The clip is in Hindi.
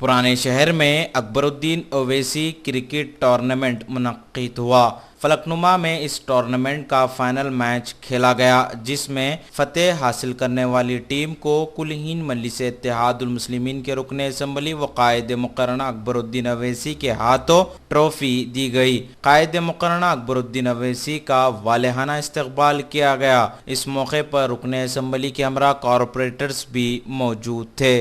पुराने शहर में अकबरुद्दीन ओवैसी क्रिकेट टूर्नामेंट मुनक्किद हुआ। फलकनुमा में इस टूर्नामेंट का फाइनल मैच खेला गया, जिसमें फतेह हासिल करने वाली टीम को कुलहीन मजलिस इत्तेहादुल मुस्लिमीन के रुकन असम्बली व कायद मुकर्रना अकबरुद्दीन ओवैसी के हाथों ट्रॉफी दी गई। कायद मुकर्रना अकबरुद्दीन ओवैसी का वालेहाना इस्तकबाल किया गया। इस मौके पर रुकन असम्बली के हमरा कॉरपोरेटर्स भी मौजूद थे।